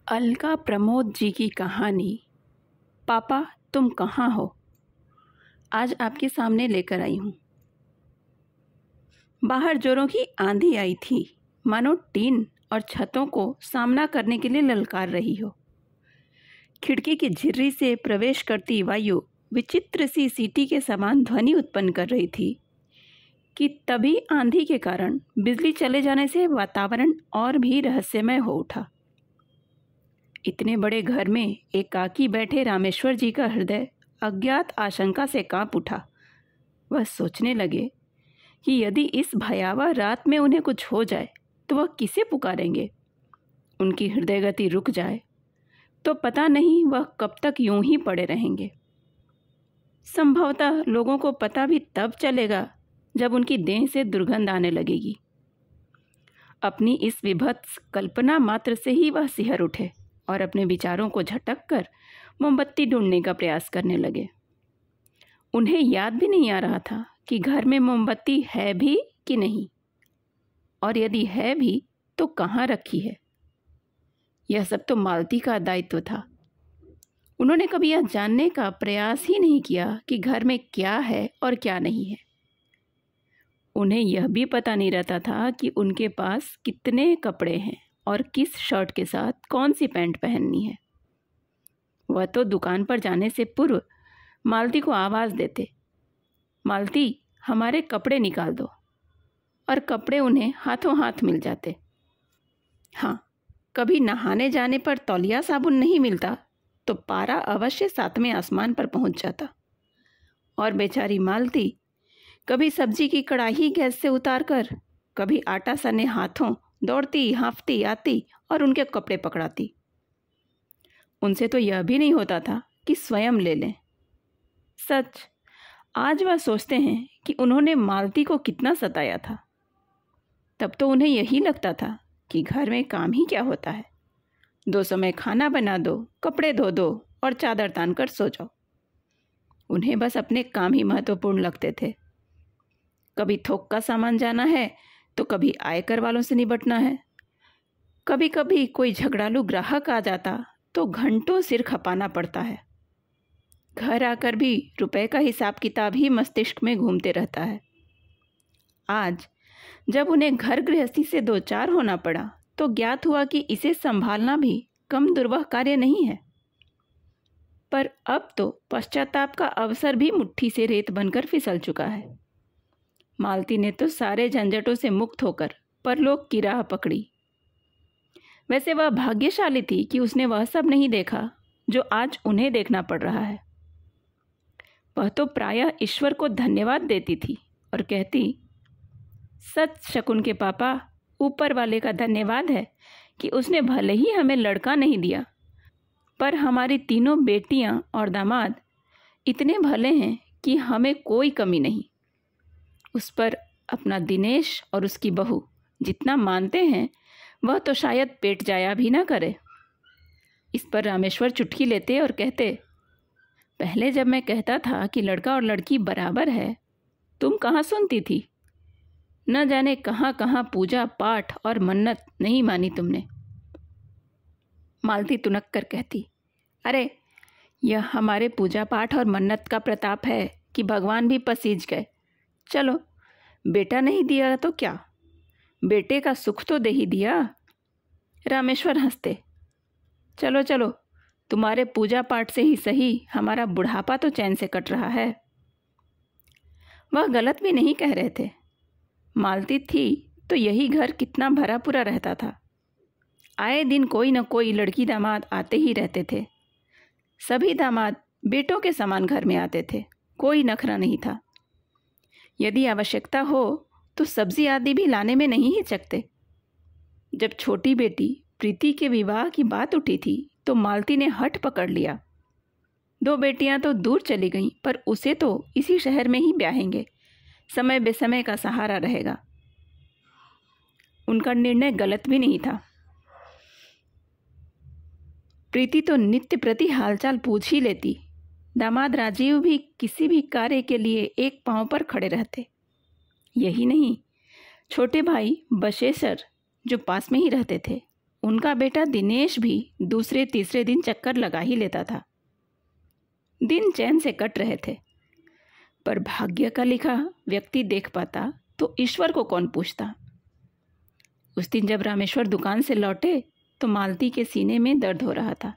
अलका प्रमोद जी की कहानी पापा तुम कहाँ हो आज आपके सामने लेकर आई हूँ। बाहर जोरों की आंधी आई थी, मानो टीन और छतों को सामना करने के लिए ललकार रही हो। खिड़की की झिर्री से प्रवेश करती वायु विचित्र सी सीटी के समान ध्वनि उत्पन्न कर रही थी कि तभी आंधी के कारण बिजली चले जाने से वातावरण और भी रहस्यमय हो उठा। इतने बड़े घर में एकाकी बैठे रामेश्वर जी का हृदय अज्ञात आशंका से कांप उठा। वह सोचने लगे कि यदि इस भयावह रात में उन्हें कुछ हो जाए तो वह किसे पुकारेंगे। उनकी हृदय गति रुक जाए तो पता नहीं वह कब तक यूं ही पड़े रहेंगे। संभवतः लोगों को पता भी तब चलेगा जब उनकी देह से दुर्गंध आने लगेगी। अपनी इस विभत्स कल्पना मात्र से ही वह सिहर उठे और अपने विचारों को झटक कर मोमबत्ती ढूंढने का प्रयास करने लगे। उन्हें याद भी नहीं आ रहा था कि घर में मोमबत्ती है भी कि नहीं, और यदि है भी तो कहाँ रखी है। यह सब तो मालती का दायित्व था। उन्होंने कभी यह जानने का प्रयास ही नहीं किया कि घर में क्या है और क्या नहीं है। उन्हें यह भी पता नहीं रहता था कि उनके पास कितने कपड़े हैं और किस शर्ट के साथ कौन सी पैंट पहननी है। वह तो दुकान पर जाने से पूर्व मालती को आवाज़ देते, मालती हमारे कपड़े निकाल दो, और कपड़े उन्हें हाथों हाथ मिल जाते। हाँ, कभी नहाने जाने पर तौलिया साबुन नहीं मिलता तो पारा अवश्य 7वें आसमान पर पहुंच जाता, और बेचारी मालती कभी सब्जी की कड़ाही गैस से उतारकर, कभी आटा सने हाथों दौड़ती हाँफती आती और उनके कपड़े पकड़ाती। उनसे तो यह भी नहीं होता था कि स्वयं ले लें। सच, आज वह सोचते हैं कि उन्होंने मालती को कितना सताया था। तब तो उन्हें यही लगता था कि घर में काम ही क्या होता है, 2 समय खाना बना दो, कपड़े धो दो और चादर तान कर सो जाओ। उन्हें बस अपने काम ही महत्वपूर्ण लगते थे। कभी थोक का सामान जाना है तो कभी आयकर वालों से निपटना है। कभी कभी कोई झगड़ालू ग्राहक आ जाता तो घंटों सिर खपाना पड़ता है। घर आकर भी रुपए का हिसाब किताब ही मस्तिष्क में घूमते रहता है। आज जब उन्हें घर गृहस्थी से 2-4 होना पड़ा तो ज्ञात हुआ कि इसे संभालना भी कम दुर्वह कार्य नहीं है। पर अब तो पश्चाताप का अवसर भी मुट्ठी से रेत बनकर फिसल चुका है। मालती ने तो सारे झंझटों से मुक्त होकर परलोक की राह पकड़ी। वैसे वह भाग्यशाली थी कि उसने वह सब नहीं देखा जो आज उन्हें देखना पड़ रहा है। वह तो प्रायः ईश्वर को धन्यवाद देती थी और कहती, सच शकुन के पापा, ऊपर वाले का धन्यवाद है कि उसने भले ही हमें लड़का नहीं दिया, पर हमारी तीनों बेटियां और दामाद इतने भले हैं कि हमें कोई कमी नहीं। उस पर अपना दिनेश और उसकी बहू जितना मानते हैं वह तो शायद पेट जाया भी ना करे। इस पर रामेश्वर चुटकी लेते और कहते, पहले जब मैं कहता था कि लड़का और लड़की बराबर है, तुम कहाँ सुनती थी। न जाने कहाँ कहाँ पूजा पाठ और मन्नत नहीं मानी तुमने। मालती तुनक कर कहती, अरे यह हमारे पूजा पाठ और मन्नत का प्रताप है कि भगवान भी पसीज गए। चलो, बेटा नहीं दिया तो क्या, बेटे का सुख तो दे ही दिया। रामेश्वर हंसते, चलो चलो, तुम्हारे पूजा पाठ से ही सही हमारा बुढ़ापा तो चैन से कट रहा है। वह गलत भी नहीं कह रहे थे। मालती थी तो यही घर कितना भरा पूरा रहता था। आए दिन कोई न कोई लड़की दामाद आते ही रहते थे। सभी दामाद बेटों के समान घर में आते थे, कोई नखरा नहीं था। यदि आवश्यकता हो तो सब्जी आदि भी लाने में नहीं हिचकते। जब छोटी बेटी प्रीति के विवाह की बात उठी थी तो मालती ने हठ पकड़ लिया। 2 बेटियां तो दूर चली गईं, पर उसे तो इसी शहर में ही ब्याहेंगे, समय बेसमय का सहारा रहेगा। उनका निर्णय गलत भी नहीं था। प्रीति तो नित्य प्रति हालचाल पूछ ही लेती। दामाद राजीव भी किसी भी कार्य के लिए एक पांव पर खड़े रहते। यही नहीं, छोटे भाई बशेसर जो पास में ही रहते थे, उनका बेटा दिनेश भी दूसरे तीसरे दिन चक्कर लगा ही लेता था। दिन चैन से कट रहे थे, पर भाग्य का लिखा व्यक्ति देख पाता तो ईश्वर को कौन पूछता। उस दिन जब रामेश्वर दुकान से लौटे तो मालती के सीने में दर्द हो रहा था।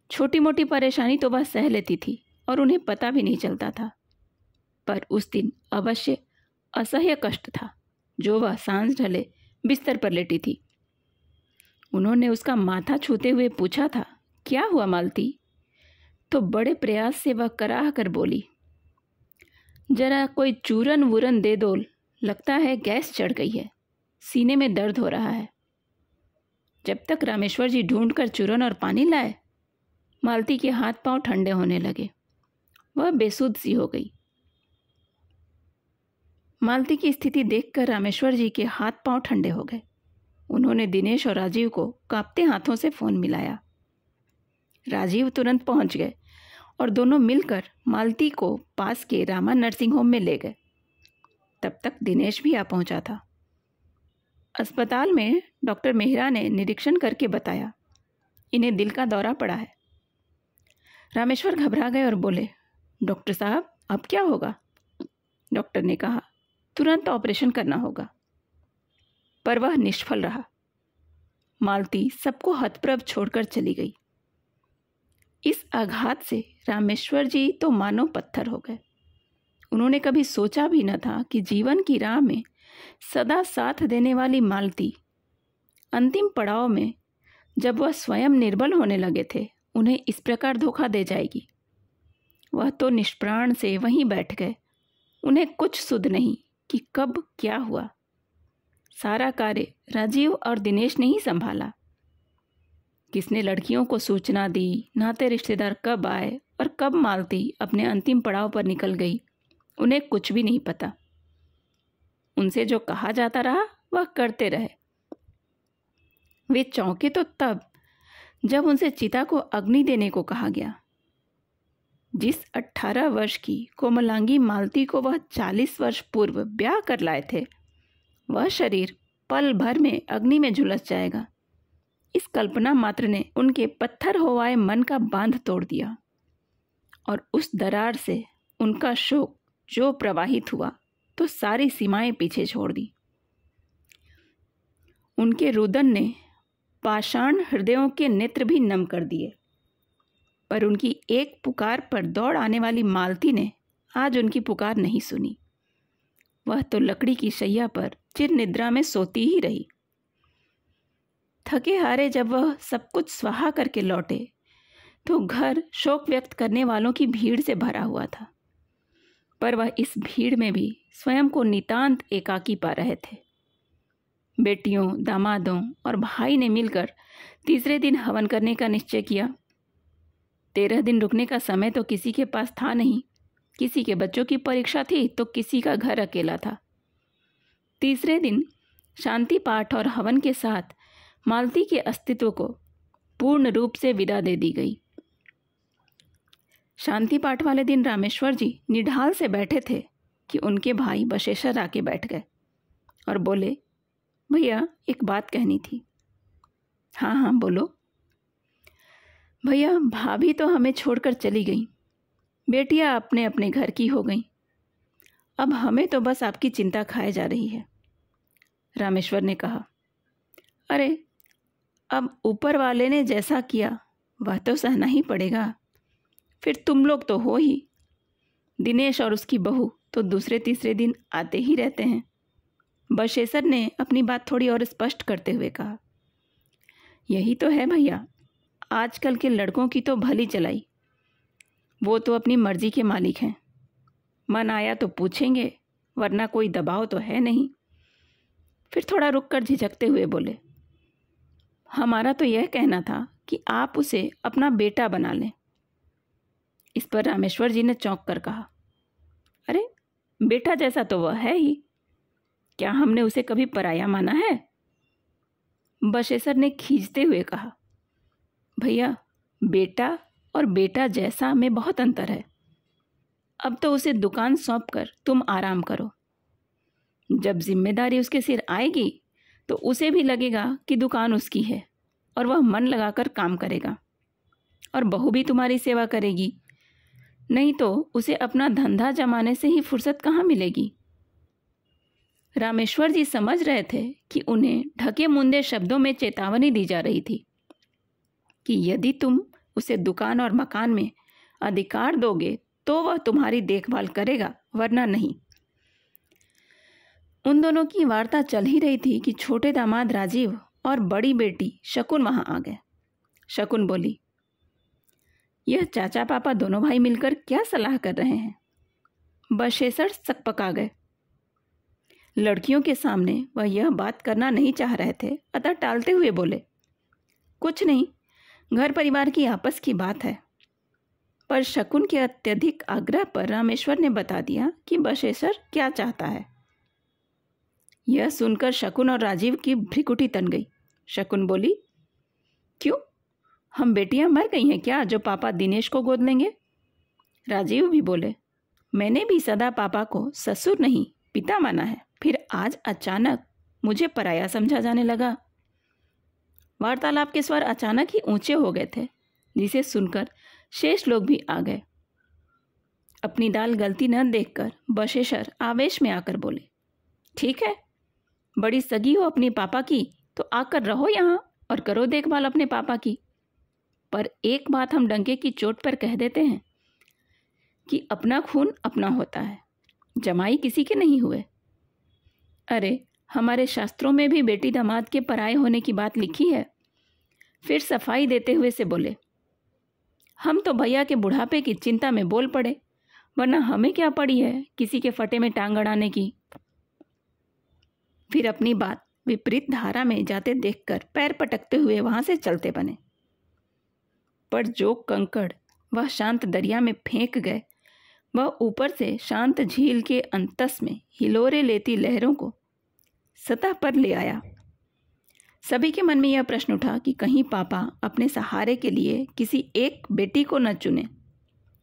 छोटी मोटी परेशानी तो वह सह लेती थी और उन्हें पता भी नहीं चलता था, पर उस दिन अवश्य असह्य कष्ट था जो वह सांझ ढले बिस्तर पर लेटी थी। उन्होंने उसका माथा छूते हुए पूछा था, क्या हुआ मालती? तो बड़े प्रयास से वह कराह कर बोली, जरा कोई चूरन वूरन दे दो, लगता है गैस चढ़ गई है, सीने में दर्द हो रहा है। जब तक रामेश्वर जी ढूंढकर चूरन और पानी लाए, मालती के हाथ पांव ठंडे होने लगे। वह बेसुध सी हो गई। मालती की स्थिति देखकर रामेश्वर जी के हाथ पांव ठंडे हो गए। उन्होंने दिनेश और राजीव को कांपते हाथों से फ़ोन मिलाया। राजीव तुरंत पहुंच गए और दोनों मिलकर मालती को पास के रामा नर्सिंग होम में ले गए। तब तक दिनेश भी आ पहुंचा था। अस्पताल में डॉक्टर मेहरा ने निरीक्षण करके बताया, इन्हें दिल का दौरा पड़ा है। रामेश्वर घबरा गए और बोले, डॉक्टर साहब अब क्या होगा? डॉक्टर ने कहा, तुरंत ऑपरेशन करना होगा। पर वह निष्फल रहा। मालती सबको हतप्रभ छोड़कर चली गई। इस आघात से रामेश्वर जी तो मानो पत्थर हो गए। उन्होंने कभी सोचा भी न था कि जीवन की राह में सदा साथ देने वाली मालती अंतिम पड़ाव में, जब वह स्वयं निर्बल होने लगे थे, उन्हें इस प्रकार धोखा दे जाएगी। वह तो निष्प्राण से वहीं बैठ गए। उन्हें कुछ सुध नहीं कि कब क्या हुआ। सारा कार्य राजीव और दिनेश ने ही संभाला। किसने लड़कियों को सूचना दी, नाते रिश्तेदार कब आए और कब मालती अपने अंतिम पड़ाव पर निकल गई, उन्हें कुछ भी नहीं पता। उनसे जो कहा जाता रहा वह करते रहे। वे चौंके तो तब जब उनसे चिता को अग्नि देने को कहा गया। जिस 18 वर्ष की कोमलांगी मालती को वह 40 वर्ष पूर्व ब्याह कर लाए थे, वह शरीर पल भर में अग्नि में झुलस जाएगा। इस कल्पना मात्र ने उनके पत्थर हो आए मन का बांध तोड़ दिया और उस दरार से उनका शोक जो प्रवाहित हुआ तो सारी सीमाएं पीछे छोड़ दी। उनके रुदन ने पाषाण हृदयों के नेत्र भी नम कर दिए। पर उनकी एक पुकार पर दौड़ आने वाली मालती ने आज उनकी पुकार नहीं सुनी। वह तो लकड़ी की शैया पर चिर निद्रा में सोती ही रही। थके हारे जब वह सब कुछ स्वाहा करके लौटे तो घर शोक व्यक्त करने वालों की भीड़ से भरा हुआ था, पर वह इस भीड़ में भी स्वयं को नितांत एकाकी पा रहे थे। बेटियों, दामादों और भाई ने मिलकर तीसरे दिन हवन करने का निश्चय किया। 13 दिन रुकने का समय तो किसी के पास था नहीं। किसी के बच्चों की परीक्षा थी तो किसी का घर अकेला था। तीसरे दिन शांति पाठ और हवन के साथ मालती के अस्तित्व को पूर्ण रूप से विदा दे दी गई। शांति पाठ वाले दिन रामेश्वर जी निढाल से बैठे थे कि उनके भाई बशेश्वर आके बैठ गए और बोले, भैया एक बात कहनी थी। हाँ हाँ बोलो। भैया, भाभी तो हमें छोड़कर चली गई, बेटियां अपने अपने घर की हो गईं। अब हमें तो बस आपकी चिंता खाए जा रही है। रामेश्वर ने कहा, अरे अब ऊपर वाले ने जैसा किया वह तो सहना ही पड़ेगा। फिर तुम लोग तो हो ही। दिनेश और उसकी बहू तो दूसरे तीसरे दिन आते ही रहते हैं। बशेश्वर ने अपनी बात थोड़ी और स्पष्ट करते हुए कहा, यही तो है भैया, आजकल के लड़कों की तो भली चलाई। वो तो अपनी मर्जी के मालिक हैं। मन आया तो पूछेंगे, वरना कोई दबाव तो है नहीं। फिर थोड़ा रुककर झिझकते हुए बोले, हमारा तो यह कहना था कि आप उसे अपना बेटा बना लें। इस पर रामेश्वर जी ने चौंक कर कहा, अरे बेटा जैसा तो वह है ही, क्या हमने उसे कभी पराया माना है? बशेश्वर ने खींचते हुए कहा, भैया बेटा और बेटा जैसा में बहुत अंतर है। अब तो उसे दुकान सौंप कर तुम आराम करो। जब जिम्मेदारी उसके सिर आएगी तो उसे भी लगेगा कि दुकान उसकी है और वह मन लगाकर काम करेगा, और बहू भी तुम्हारी सेवा करेगी। नहीं तो उसे अपना धंधा जमाने से ही फुर्सत कहाँ मिलेगी। रामेश्वर जी समझ रहे थे कि उन्हें ढके मुंदे शब्दों में चेतावनी दी जा रही थी कि यदि तुम उसे दुकान और मकान में अधिकार दोगे तो वह तुम्हारी देखभाल करेगा, वरना नहीं। उन दोनों की वार्ता चल ही रही थी कि छोटे दामाद राजीव और बड़ी बेटी शकुन वहां आ गए। शकुन बोली, यह चाचा पापा दोनों भाई मिलकर क्या सलाह कर रहे हैं। बशेसर सकपका गए। लड़कियों के सामने वह यह बात करना नहीं चाह रहे थे, अतः टालते हुए बोले, कुछ नहीं, घर परिवार की आपस की बात है। पर शकुन के अत्यधिक आग्रह पर रामेश्वर ने बता दिया कि बशेसर क्या चाहता है। यह सुनकर शकुन और राजीव की भ्रिकुटी तन गई। शकुन बोली, क्यों, हम बेटियां मर गई हैं क्या जो पापा दिनेश को गोद लेंगे। राजीव भी बोले, मैंने भी सदा पापा को ससुर नहीं पिता माना है, फिर आज अचानक मुझे पराया समझा जाने लगा। वार्तालाप के स्वर अचानक ही ऊंचे हो गए थे, जिसे सुनकर शेष लोग भी आ गए। अपनी दाल गलती न देखकर बशेसर आवेश में आकर बोले, ठीक है, बड़ी सगी हो अपने पापा की तो आकर रहो यहाँ और करो देखभाल अपने पापा की। पर एक बात हम डंके की चोट पर कह देते हैं कि अपना खून अपना होता है, जमाई किसी के नहीं हुए। अरे, हमारे शास्त्रों में भी बेटी दामाद के पराये होने की बात लिखी है। फिर सफाई देते हुए से बोले, हम तो भैया के बुढ़ापे की चिंता में बोल पड़े, वरना हमें क्या पड़ी है किसी के फटे में टांग अड़ाने की। फिर अपनी बात विपरीत धारा में जाते देखकर पैर पटकते हुए वहां से चलते बने। पर जो कंकड़ वह शांत दरिया में फेंक गए, वह ऊपर से शांत झील के अंतस में हिलोरे लेती लहरों को सतह पर ले आया। सभी के मन में यह प्रश्न उठा कि कहीं पापा अपने सहारे के लिए किसी एक बेटी को न चुने,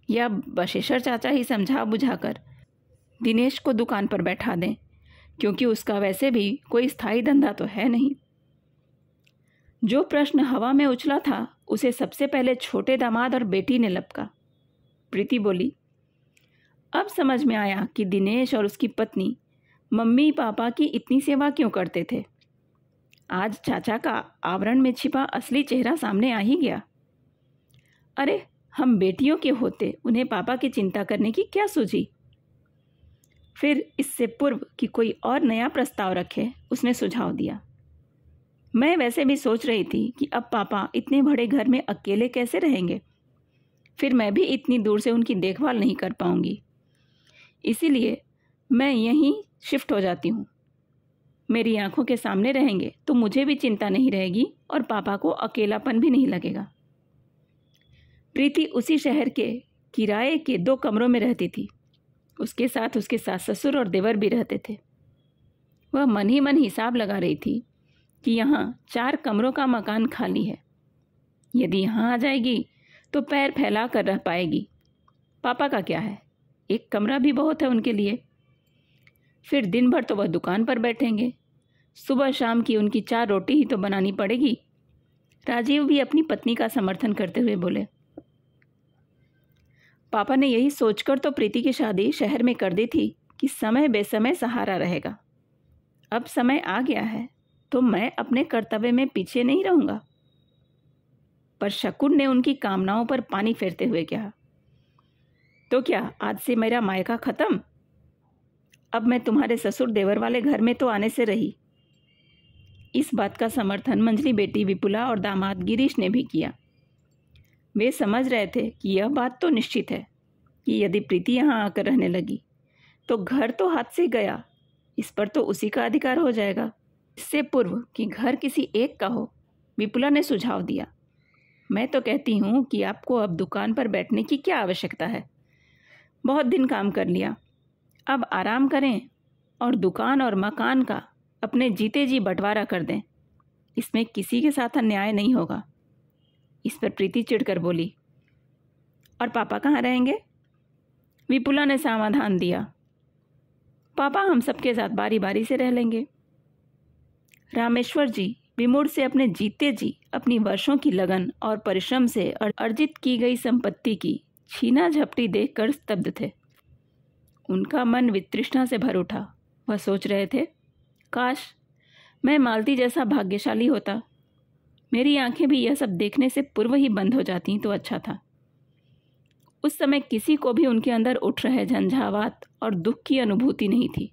या बशेसर चाचा ही समझा बुझाकर दिनेश को दुकान पर बैठा दें, क्योंकि उसका वैसे भी कोई स्थायी धंधा तो है नहीं। जो प्रश्न हवा में उछला था उसे सबसे पहले छोटे दामाद और बेटी ने लपका। प्रीति बोली, अब समझ में आया कि दिनेश और उसकी पत्नी मम्मी पापा की इतनी सेवा क्यों करते थे। आज चाचा का आवरण में छिपा असली चेहरा सामने आ ही गया। अरे, हम बेटियों के होते उन्हें पापा की चिंता करने की क्या सूझी। फिर इससे पूर्व कि कोई और नया प्रस्ताव रखे, उसने सुझाव दिया, मैं वैसे भी सोच रही थी कि अब पापा इतने बड़े घर में अकेले कैसे रहेंगे, फिर मैं भी इतनी दूर से उनकी देखभाल नहीं कर पाऊंगी, इसीलिए मैं यहीं शिफ्ट हो जाती हूँ। मेरी आंखों के सामने रहेंगे तो मुझे भी चिंता नहीं रहेगी और पापा को अकेलापन भी नहीं लगेगा। प्रीति उसी शहर के किराए के 2 कमरों में रहती थी। उसके साथ उसके सास ससुर और देवर भी रहते थे। वह मन ही मन हिसाब लगा रही थी कि यहाँ 4 कमरों का मकान खाली है। यदि यहाँ आ जाएगी तो पैर फैला कर रह पाएगी। पापा का क्या है, 1 कमरा भी बहुत है उनके लिए। फिर दिन भर तो वह दुकान पर बैठेंगे, सुबह शाम की उनकी 4 रोटी ही तो बनानी पड़ेगी। राजीव भी अपनी पत्नी का समर्थन करते हुए बोले, पापा ने यही सोचकर तो प्रीति की शादी शहर में कर दी थी कि समय बेसमय सहारा रहेगा। अब समय आ गया है तो मैं अपने कर्तव्य में पीछे नहीं रहूंगा। पर शकुन ने उनकी कामनाओं पर पानी फेरते हुए कहा, तो क्या आज से मेरा मायका खत्म। अब मैं तुम्हारे ससुर देवर वाले घर में तो आने से रही। इस बात का समर्थन मंजली बेटी विपुला और दामाद गिरीश ने भी किया। वे समझ रहे थे कि यह बात तो निश्चित है कि यदि प्रीति यहाँ आकर रहने लगी तो घर तो हाथ से गया, इस पर तो उसी का अधिकार हो जाएगा। इससे पूर्व कि घर किसी एक का हो, विपुला ने सुझाव दिया, मैं तो कहती हूँ कि आपको अब दुकान पर बैठने की क्या आवश्यकता है। बहुत दिन काम कर लिया, अब आराम करें और दुकान और मकान का अपने जीते जी बंटवारा कर दें। इसमें किसी के साथ अन्याय नहीं होगा। इस पर प्रीति चिढ़कर बोली, और पापा कहाँ रहेंगे। विपुला ने समाधान दिया, पापा हम सबके साथ बारी बारी से रह लेंगे। रामेश्वर जी विमूढ़ से अपने जीते जी अपनी वर्षों की लगन और परिश्रम से अर्जित की गई संपत्ति की छीना झपटी देखकर स्तब्ध थे। उनका मन वितृष्णा से भर उठा। वह सोच रहे थे, काश मैं मालती जैसा भाग्यशाली होता। मेरी आंखें भी यह सब देखने से पूर्व ही बंद हो जाती तो अच्छा था। उस समय किसी को भी उनके अंदर उठ रहे झंझावात और दुख की अनुभूति नहीं थी।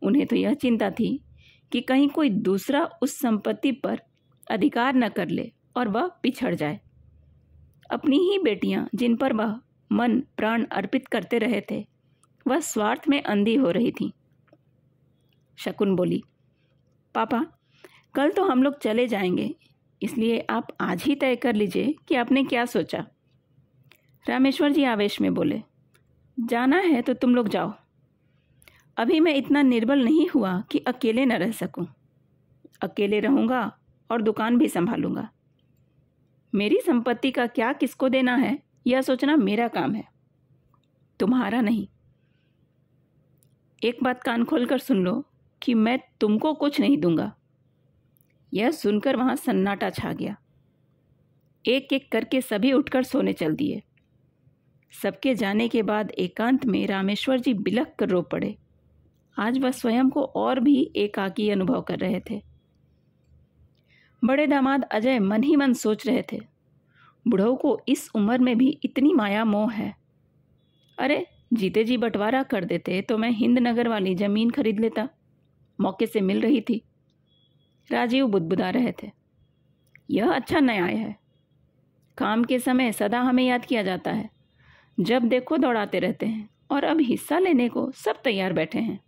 उन्हें तो यह चिंता थी कि कहीं कोई दूसरा उस संपत्ति पर अधिकार न कर ले और वह पिछड़ जाए। अपनी ही बेटियां, जिन पर वह मन प्राण अर्पित करते रहे थे, वह स्वार्थ में अंधी हो रही थीं। शकुन बोली, पापा, कल तो हम लोग चले जाएंगे, इसलिए आप आज ही तय कर लीजिए कि आपने क्या सोचा। रामेश्वर जी आवेश में बोले, जाना है तो तुम लोग जाओ। अभी मैं इतना निर्बल नहीं हुआ कि अकेले न रह सकूं। अकेले रहूंगा और दुकान भी संभालूंगा। मेरी संपत्ति का क्या किसको देना है, यह सोचना मेरा काम है, तुम्हारा नहीं। एक बात कान खोलकर सुन लो कि मैं तुमको कुछ नहीं दूंगा। यह सुनकर वहां सन्नाटा छा गया। एक एक करके सभी उठकर सोने चल दिए। सबके जाने के बाद एकांत में रामेश्वर जी बिलख कर रो पड़े। आज वह स्वयं को और भी एकाकी अनुभव कर रहे थे। बड़े दामाद अजय मन ही मन सोच रहे थे, बुढ़ऊ को इस उम्र में भी इतनी माया मोह है। अरे जीते जी बंटवारा कर देते तो मैं हिंदनगर वाली जमीन खरीद लेता, मौके से मिल रही थी। राजीव बुदबुदा रहे थे, यह अच्छा न्याय है। काम के समय सदा हमें याद किया जाता है, जब देखो दौड़ाते रहते हैं, और अब हिस्सा लेने को सब तैयार बैठे हैं।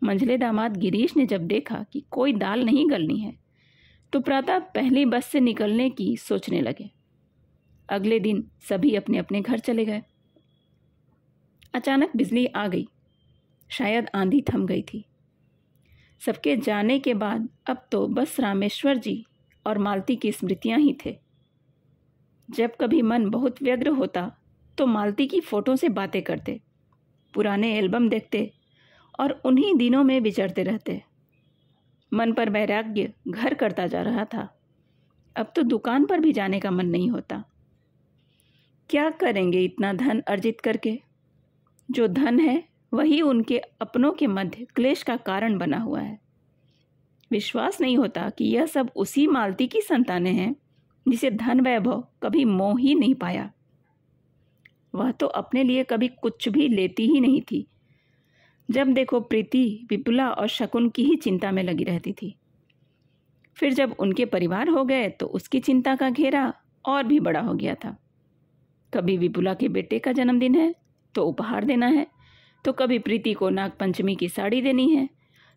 मंझले दामाद गिरीश ने जब देखा कि कोई दाल नहीं गलनी है तो प्रातः पहली बस से निकलने की सोचने लगे। अगले दिन सभी अपने अपने घर चले गए। अचानक बिजली आ गई। शायद आंधी थम गई थी। सबके जाने के बाद अब तो बस रामेश्वर जी और मालती की स्मृतियां ही थे। जब कभी मन बहुत व्यग्र होता तो मालती की फोटो से बातें करते, पुराने एल्बम देखते और उन्हीं दिनों में विचरते रहते। मन पर वैराग्य घर करता जा रहा था। अब तो दुकान पर भी जाने का मन नहीं होता। क्या करेंगे इतना धन अर्जित करके? जो धन है वही उनके अपनों के मध्य क्लेश का कारण बना हुआ है। विश्वास नहीं होता कि यह सब उसी मालती की संतानें हैं जिसे धन वैभव कभी मोह ही नहीं पाया। वह तो अपने लिए कभी कुछ भी लेती ही नहीं थी। जब देखो प्रीति, विपुला और शकुन की ही चिंता में लगी रहती थी। फिर जब उनके परिवार हो गए तो उसकी चिंता का घेरा और भी बड़ा हो गया था। कभी विपुला के बेटे का जन्मदिन है तो उपहार देना है, तो कभी प्रीति को नागपंचमी की साड़ी देनी है,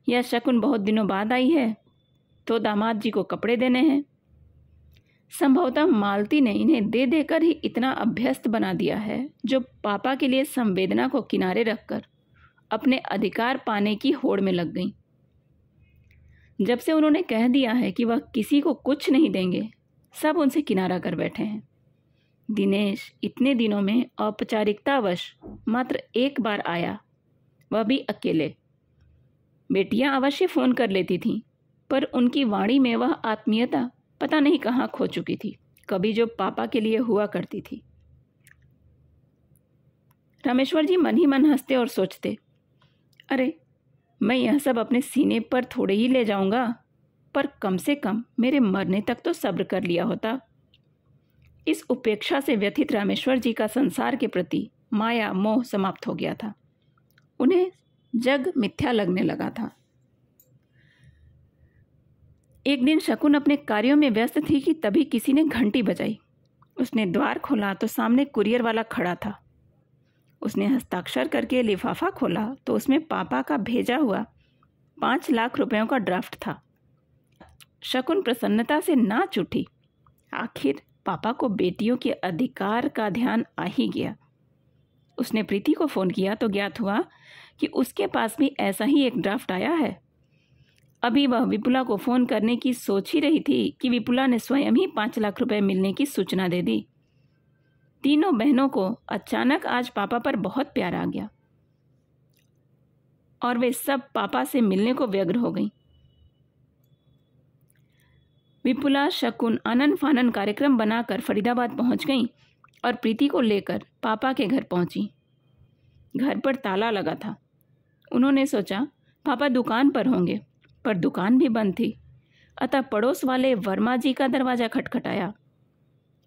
या शकुन बहुत दिनों बाद आई है तो दामाद जी को कपड़े देने हैं। संभवतः मालती ने इन्हें दे देकर ही इतना अभ्यस्त बना दिया है, जो पापा के लिए संवेदना को किनारे रखकर अपने अधिकार पाने की होड़ में लग गई। जब से उन्होंने कह दिया है कि वह किसी को कुछ नहीं देंगे, सब उनसे किनारा कर बैठे हैं। दिनेश इतने दिनों में औपचारिकतावश मात्र एक बार आया, वह भी अकेले। बेटियां अवश्य फ़ोन कर लेती थीं, पर उनकी वाणी में वह आत्मीयता पता नहीं कहाँ खो चुकी थी, कभी जो पापा के लिए हुआ करती थी। रामेश्वर जी मन ही मन हंसते और सोचते, अरे मैं यह सब अपने सीने पर थोड़े ही ले जाऊंगा, पर कम से कम मेरे मरने तक तो सब्र कर लिया होता। इस उपेक्षा से व्यथित रामेश्वर जी का संसार के प्रति माया मोह समाप्त हो गया था। उन्हें जग मिथ्या लगने लगा था। एक दिन शकुन अपने कार्यों में व्यस्त थी कि तभी किसी ने घंटी बजाई। उसने द्वार खोला तो सामने कुरियर वाला खड़ा था। उसने हस्ताक्षर करके लिफाफा खोला तो उसमें पापा का भेजा हुआ 5 लाख रुपयों का ड्राफ्ट था। शकुन प्रसन्नता से नाच उठी। आखिर पापा को बेटियों के अधिकार का ध्यान आ ही गया। उसने प्रीति को फ़ोन किया तो ज्ञात हुआ कि उसके पास भी ऐसा ही एक ड्राफ्ट आया है। अभी वह विपुला को फ़ोन करने की सोच ही रही थी कि विपुला ने स्वयं ही 5 लाख रुपए मिलने की सूचना दे दी। तीनों बहनों को अचानक आज पापा पर बहुत प्यार आ गया और वे सब पापा से मिलने को व्यग्र हो गईं। विपुला शकुन आनन फानन कार्यक्रम बनाकर फरीदाबाद पहुंच गईं और प्रीति को लेकर पापा के घर पहुंची। घर पर ताला लगा था। उन्होंने सोचा पापा दुकान पर होंगे, पर दुकान भी बंद थी। अतः पड़ोस वाले वर्मा जी का दरवाज़ा खटखटाया।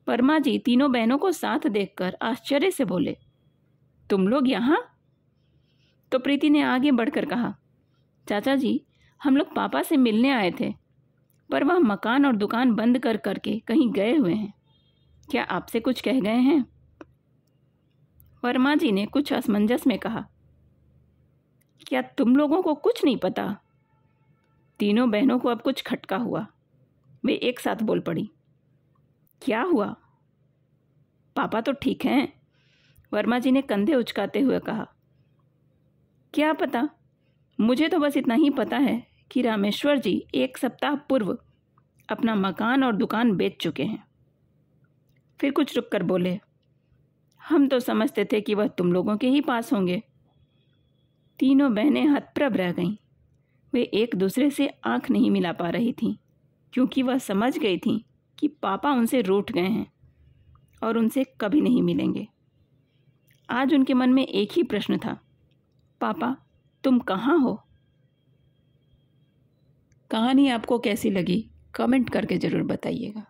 वर्मा जी तीनों बहनों को साथ देखकर आश्चर्य से बोले, तुम लोग यहाँ? तो प्रीति ने आगे बढ़कर कहा, चाचा जी, हम लोग पापा से मिलने आए थे, पर वह मकान और दुकान बंद कर करके कहीं गए हुए हैं। क्या आपसे कुछ कह गए हैं? वर्मा जी ने कुछ असमंजस में कहा, क्या तुम लोगों को कुछ नहीं पता? तीनों बहनों को अब कुछ खटका हुआ। वे एक साथ बोल पड़ी, क्या हुआ? पापा तो ठीक हैं। वर्मा जी ने कंधे उचकाते हुए कहा, क्या पता, मुझे तो बस इतना ही पता है कि रामेश्वर जी 1 सप्ताह पूर्व अपना मकान और दुकान बेच चुके हैं। फिर कुछ रुककर बोले, हम तो समझते थे कि वह तुम लोगों के ही पास होंगे। तीनों बहनें हतप्रभ रह गईं। वे एक दूसरे से आंख नहीं मिला पा रही थीं, क्योंकि वह समझ गई थीं कि पापा उनसे रूठ गए हैं और उनसे कभी नहीं मिलेंगे। आज उनके मन में एक ही प्रश्न था, पापा तुम कहाँ हो? कहानी आपको कैसी लगी कमेंट करके ज़रूर बताइएगा।